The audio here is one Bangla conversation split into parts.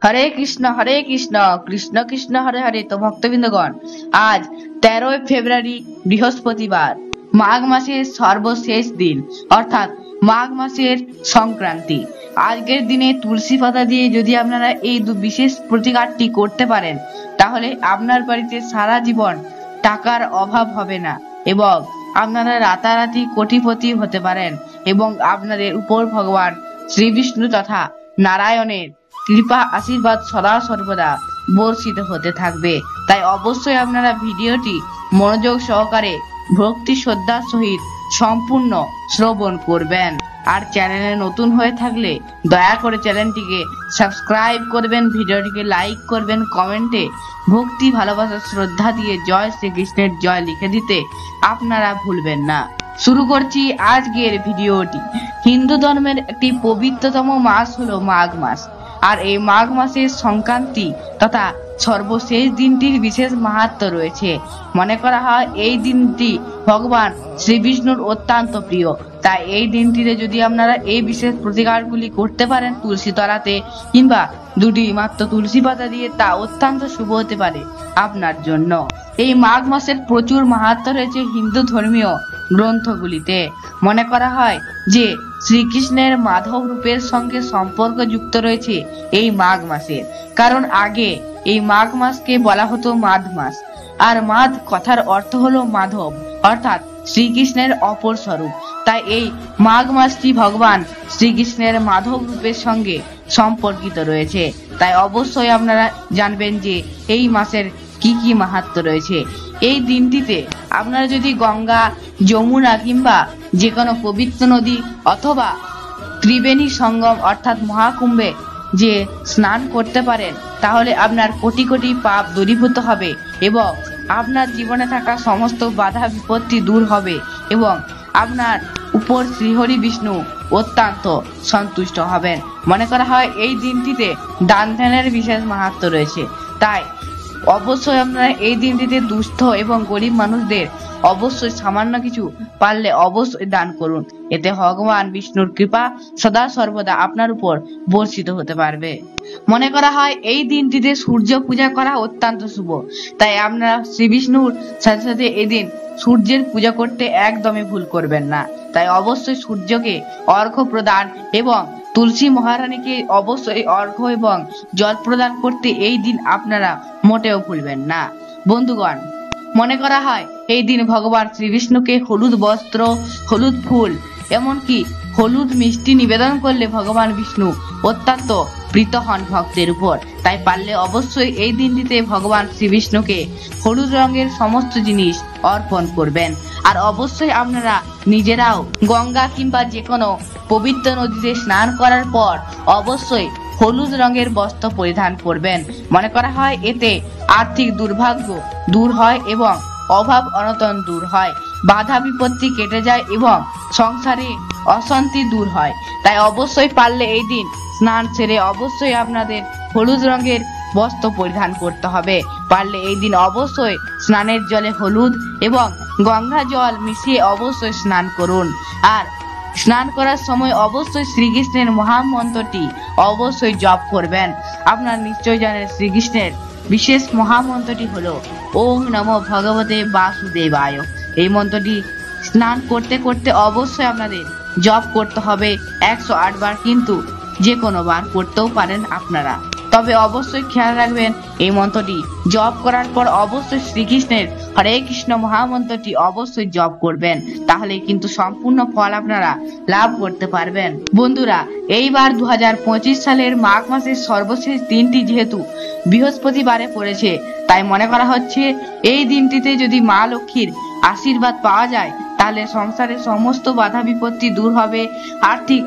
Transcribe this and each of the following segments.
হরে কৃষ্ণ কৃষ্ণ কৃষ্ণ হরে হরে। তো ভক্তবৃন্দগণ, আজ 13 ফেব্রুয়ারি বৃহস্পতিবার, মাঘ মাসের সর্বশেষ দিন, অর্থাৎ মাঘ মাসের সংক্রান্তি। আজকের দিনে তুলসী পাতা দিয়ে যদি আপনারা এই বিশেষ প্রতিকারটি করতে পারেন, তাহলে আপনার বাড়িতে সারা জীবন টাকার অভাব হবে না এবং আপনারা রাতারাতি কোটিপতি হতে পারেন এবং আপনাদের উপর ভগবান শ্রী বিষ্ণু তথা নারায়ণের কৃপা আশীর্বাদ সদা সর্বদা বর্ষিত হতে থাকবে। তাই অবশ্যই আপনারা ভিডিওটি মনোযোগ সহকারে ভক্তি শ্রদ্ধার সহিত সম্পূর্ণ শ্রবণ করবেন। আর চ্যানেলে নতুন হয়ে থাকলে দয়া করে চ্যানেলটিকে সাবস্ক্রাইব করবেন, ভিডিওটিকে লাইক করবেন, কমেন্টে ভক্তি ভালোবাসা শ্রদ্ধা দিয়ে জয় শ্রীকৃষ্ণের জয় লিখে দিতে আপনারা ভুলবেন না। শুরু করছি আজকের ভিডিওটি। হিন্দু ধর্মের একটি পবিত্রতম মাস হলো মাঘ মাস। আর এই মাঘ মাসের সংক্রান্তি তথা সর্বশেষ দিনটির বিশেষ মাহাত্ম্য রয়েছে। মনে করা হয় এই দিনটি ভগবান শ্রী বিষ্ণুর অত্যন্ত প্রিয়। তাই এই দিনটিতে যদি আপনারা এই বিশেষ প্রতিকারগুলি করতে পারেন তুলসী তলাতে কিংবা দুটি মাত্র তুলসী পাতা দিয়ে, তা অত্যন্ত শুভ হতে পারে আপনার জন্য। এই মাঘ মাসের প্রচুর মাহাত্ম্য রয়েছে হিন্দু ধর্মীয় গ্রন্থগুলিতে। মনে করা হয় যে শ্রীকৃষ্ণের মাধব রূপের সঙ্গে সম্পর্ক যুক্ত রয়েছে এই মাঘ মাসের। কারণ আগে এই মাঘ মাসকে বলা হতো মাধ মাস, আর মাধ কথার অর্থ হলো মাধব, অর্থাৎ শ্রীকৃষ্ণের অপর স্বরূপ। তাই এই মাঘ মাসটি ভগবান শ্রীকৃষ্ণের মাধব রূপের সঙ্গে সম্পর্কিত রয়েছে। তাই অবশ্যই আপনারা জানবেন যে এই মাসের কি কি মাহাত্ম্য রয়েছে। এই দিনটিতে আপনারা যদি গঙ্গা, যমুনা কিংবা যে কোনো পবিত্র নদী অথবা ত্রিবেণী সঙ্গম অর্থাৎ মহাকুম্ভে যে স্নান করতে পারেন, তাহলে আপনার কোটি কোটি পাপ দূরীভূত হবে এবং আপনার জীবনে থাকা সমস্ত বাধা বিপত্তি দূর হবে এবং আপনার উপর শ্রীহরি বিষ্ণু অত্যন্ত সন্তুষ্ট হবেন। মনে করা হয় এই দিনটিতে দান ধ্যানের বিশেষ মাহাত্ম্য রয়েছে। তাই অবশ্যই আপনারা এই দিনটিতে দুস্থ এবং গরিব মানুষদের অবশ্যই সামান্য কিছু পারলে অবশ্যই দান করুন। এতে ভগবান বিষ্ণুর কৃপা সদা সর্বদা আপনার উপর বর্ষিত হতে পারবে। মনে করা হয় এই দিনটিতে সূর্য পূজা করা অত্যন্ত শুভ। তাই আপনারা শ্রী বিষ্ণুর সাথে সাথে এই দিন সূর্যের পূজা করতে একদমই ভুল করবেন না। তাই অবশ্যই সূর্যকে অর্ঘ্য প্রদান এবং তুলসী মহারানীকে অবশ্যই অর্ঘ্য এবং জল প্রদান করতে এই দিন আপনারা মোটেও ভুলবেন না। বন্ধুগণ, মনে করা হয় এই দিন ভগবান শ্রী বিষ্ণুকে হলুদ বস্ত্র, হলুদ ফুল, এমনকি হলুদ মিষ্টি নিবেদন করলে ভগবান বিষ্ণু অত্যন্ত প্রীত হন ভক্তের উপর। তাই পারলে অবশ্যই এই দিনটিতে ভগবান শ্রী বিষ্ণুকে হলুদ রঙের সমস্ত জিনিস অর্পণ করবেন। আর অবশ্যই আপনারা নিজেরাও গঙ্গা কিংবা যে কোনো পবিত্র নদীতে স্নান করার পর অবশ্যই হলুদ রঙের বস্ত্র পরিধান করবেন। মনে করা হয় এতে আর্থিক দুর্ভাগ্য দূর হয় এবং অভাব অনটন দূর হয়, বাধা বিপত্তি কেটে যায় এবং সংসারে অশান্তি দূর হয়। তাই অবশ্যই পারলে এই দিন স্নান সেরে অবশ্যই আপনাদের হলুদ রঙের বস্ত্র পরিধান করতে হবে। পারলে এই দিন অবশ্যই স্নানের জলে হলুদ এবং গঙ্গা জল মিশিয়ে অবশ্যই স্নান করুন। আর স্নান করার সময় অবশ্যই শ্রীকৃষ্ণের মহামন্ত্রটি অবশ্যই জপ করবেন। আপনারা নিশ্চয় জানেন শ্রীকৃষ্ণের বিশেষ মহামন্ত্রটি হলো ওম নমো ভগবতে বাসুদেবায়। এই মন্ত্রটি স্নান করতে করতে অবশ্যই আপনাদের জপ করতে হবে 108 বার, কিন্তু যে কোনো বার করতেও পারেন আপনারা। তবে অবশ্যই খেয়াল রাখবেন এই মন্ত্রটি জপ করার পর অবশ্যই শ্রীকৃষ্ণের হরে কৃষ্ণ মহামন্ত্রটি অবশ্যই জপ করবেন, তাহলে কিন্তু সম্পূর্ণ ফল আপনারা লাভ করতে পারবেন। বন্ধুরা, এইবার 2025 সালের মাঘ মাসের সর্বশেষ দিনটি যেহেতু বৃহস্পতিবারে পড়েছে, তাই মনে করা হচ্ছে এই দিনটিতে যদি মা লক্ষ্মীর আশীর্বাদ পাওয়া যায় তাহলে সংসারের সমস্ত বাধা বিপত্তি দূর হবে, আর্থিক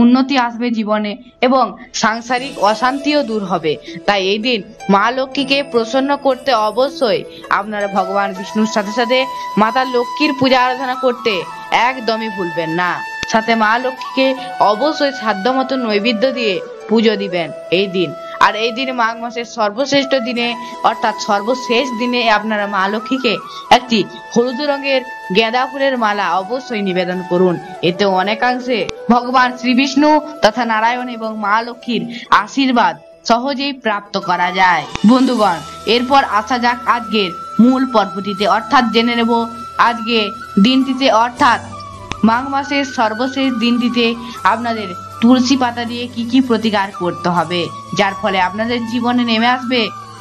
উন্নতি আসবে জীবনে এবং সাংসারিক অশান্তিও দূর হবে। তাই এই দিন মা লক্ষ্মীকে প্রসন্ন করতে অবশ্যই আপনারা ভগবান বিষ্ণুর সাথে সাথে মাতা লক্ষ্মীর পূজা আরাধনা করতে একদমই ভুলবেন না। সাথে মা লক্ষ্মীকে অবশ্যই সাধ্যমতো নৈবেদ্য দিয়ে পুজো দিবেন এই দিন। আর এই দিন মাঘ মাসের সর্বশ্রেষ্ঠ দিনে অর্থাৎ সর্বশেষ দিনে আপনারা মা লক্ষ্মীকে একটি হলুদ রঙের গেঁদা ফুলের মালা অবশ্যই নিবেদন করুন। এতে অনেকাংশে ভগবান শ্রী বিষ্ণু তথা নারায়ণ এবং মা লক্ষ্মীর আশীর্বাদ সহজেই প্রাপ্ত করা যায়। বন্ধুগণ, এরপর আসা যাক আজকের মূল পর্বটিতে, অর্থাৎ জেনে নেব আজকে দিনটিতে অর্থাৎ মাঘ মাসের সর্বশেষ দিনটিতে আপনাদের তুলসী পাতা দিয়ে কি কি প্রতিকার করতে হবে, যার ফলে আপনাদের জীবনে নেমে আসবে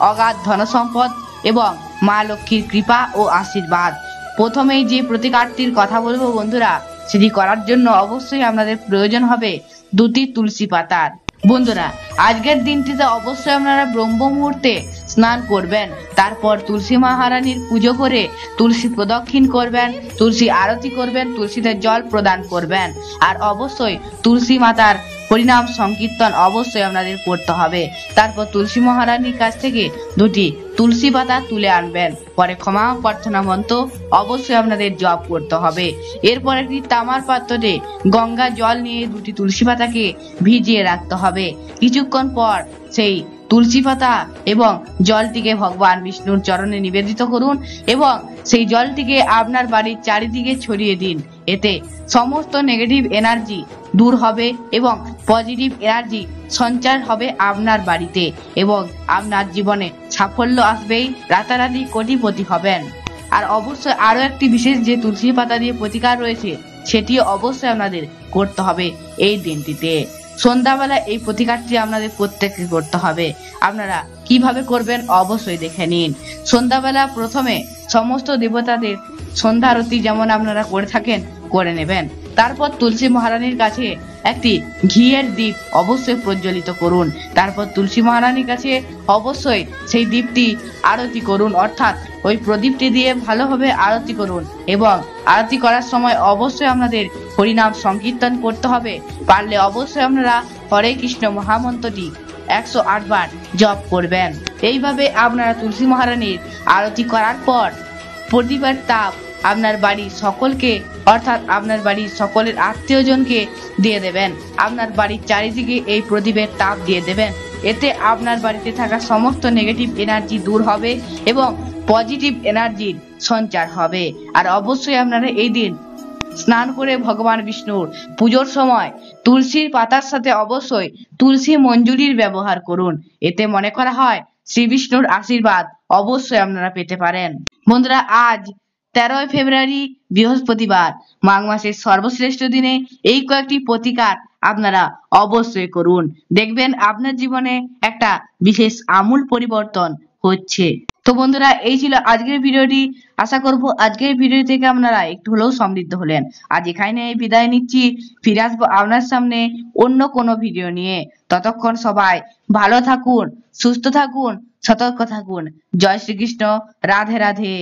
অগাধ ধনসম্পদ এবং মা লক্ষ্মীর কৃপা ও আশীর্বাদ। প্রথমেই যে প্রতিকারটির কথা বলবো বন্ধুরা, সেটি করার জন্য অবশ্যই আপনাদের প্রয়োজন হবে 2টি তুলসী পাতার। বন্ধুরা, আজকের দিনটিতে অবশ্যই আপনারা ব্রহ্ম মুহূর্তে স্নান করবেন, তারপর তুলসী মহারানীর পুজো করে তুলসী প্রদক্ষিণ করবেন, তুলসী আরতি করবেন, তুলসীতে জল প্রদান করবেন, আর অবশ্যই তুলসী মাতার হরিনাম সংকীর্তন অবশ্যই আপনাদের করতে হবে। তারপর তুলসী মহারানীর কাছ থেকে 2টি তুলসী পাতা তুলে আনবেন, পরে ক্ষমা প্রার্থনা মন্ত্র অবশ্যই আপনাদের জপ করতে হবে। এরপর একটি তামার পাত্রে গঙ্গা জল নিয়ে 2টি তুলসী পাতাকে ভিজিয়ে রাখতে হবে। কিছুক্ষণ পর সেই তুলসী পাতা এবং জলটিকে ভগবান বিষ্ণুর চরণে নিবেদিত করুন এবং সেই জলটিকে আপনার বাড়ির চারিদিকে ছড়িয়ে দিন। এতে সমস্ত নেগেটিভ এনার্জি দূর হবে এবং পজিটিভ এনার্জি সঞ্চার হবে আপনার বাড়িতে এবং আপনার জীবনে সাফল্য আসবেই, রাতারাতি কোটিপতি হবেন। আর অবশ্যই আরো একটি বিশেষ যে তুলসী পাতা দিয়ে প্রতিকার রয়েছে, সেটিও অবশ্যই আপনাদের করতে হবে এই দিনটিতে। সন্ধ্যাবেলা এই প্রতিকারটি আপনাদের প্রত্যেককে করতে হবে। আপনারা কিভাবে করবেন অবশ্যই দেখে নিন। সন্ধ্যাবেলা প্রথমে সমস্ত দেবতাদের সন্ধ্যারতি যেমন আপনারা করে থাকেন করে নেবেন। তারপর তুলসী মহারানীর কাছে একটি ঘিয়ের দীপ অবশ্যই প্রজ্বলিত করুন। তারপর তুলসী মহারানীর কাছে অবশ্যই সেই দীপটি আরতি করুন, অর্থাৎ ওই প্রদীপটি দিয়ে ভালোভাবে আরতি করুন এবং আরতি করার সময় অবশ্যই আপনাদের হরিনাম সংকীর্তন করতে হবে। পারলে অবশ্যই আপনারা হরে কৃষ্ণ মহামন্ত্রটি 108 বার জপ করবেন। এইভাবে আপনারা তুলসী মহারানীর আরতি করার পর প্রদীপের তাপ আপনার বাড়ির সকলকে, অর্থাৎ আপনার বাড়ির সকলের আত্মীয়জনকে দিয়ে দেবেন। আপনার বাড়ির চারিদিকে এই প্রদীপের তাপ দিয়ে দেবেন। এতে আপনার বাড়িতে থাকা সমস্ত নেগেটিভ এনার্জি দূর হবে এবং পজিটিভ এনার্জির সঞ্চার হবে। আর অবশ্যই আপনারা এই দিন স্নান করে ভগবান বিষ্ণুর পুজোর সময় তুলসীর পাতার সাথে অবশ্যই তুলসী মঞ্জুরির ব্যবহার করুন। এতে মনে করা হয় শ্রী বিষ্ণুর আশীর্বাদ অবশ্যই আপনারা পেতে পারেন। বন্ধুরা, আজ 13 ফেব্রুয়ারি বৃহস্পতিবার, মাঘ মাসের সর্বশ্রেষ্ঠ দিনে এই কয়েকটি প্রতিকার আপনারা অবশ্যই করুন। দেখবেন আপনার জীবনে একটা বিশেষ আমূল পরিবর্তন হচ্ছে। তো বন্ধুরা, এই ছিল আজকের ভিডিওটি। আশা করব আজকের ভিডিও থেকে আপনারা একটু হলেও সমৃদ্ধ হলেন। আজ এখানে বিদায় নিচ্ছি, ফিরে আসবো আপনার সামনে অন্য কোনো ভিডিও নিয়ে। ততক্ষণ সবাই ভালো থাকুন, সুস্থ থাকুন, সতর্ক থাকুন। জয় শ্রীকৃষ্ণ, রাধে রাধে।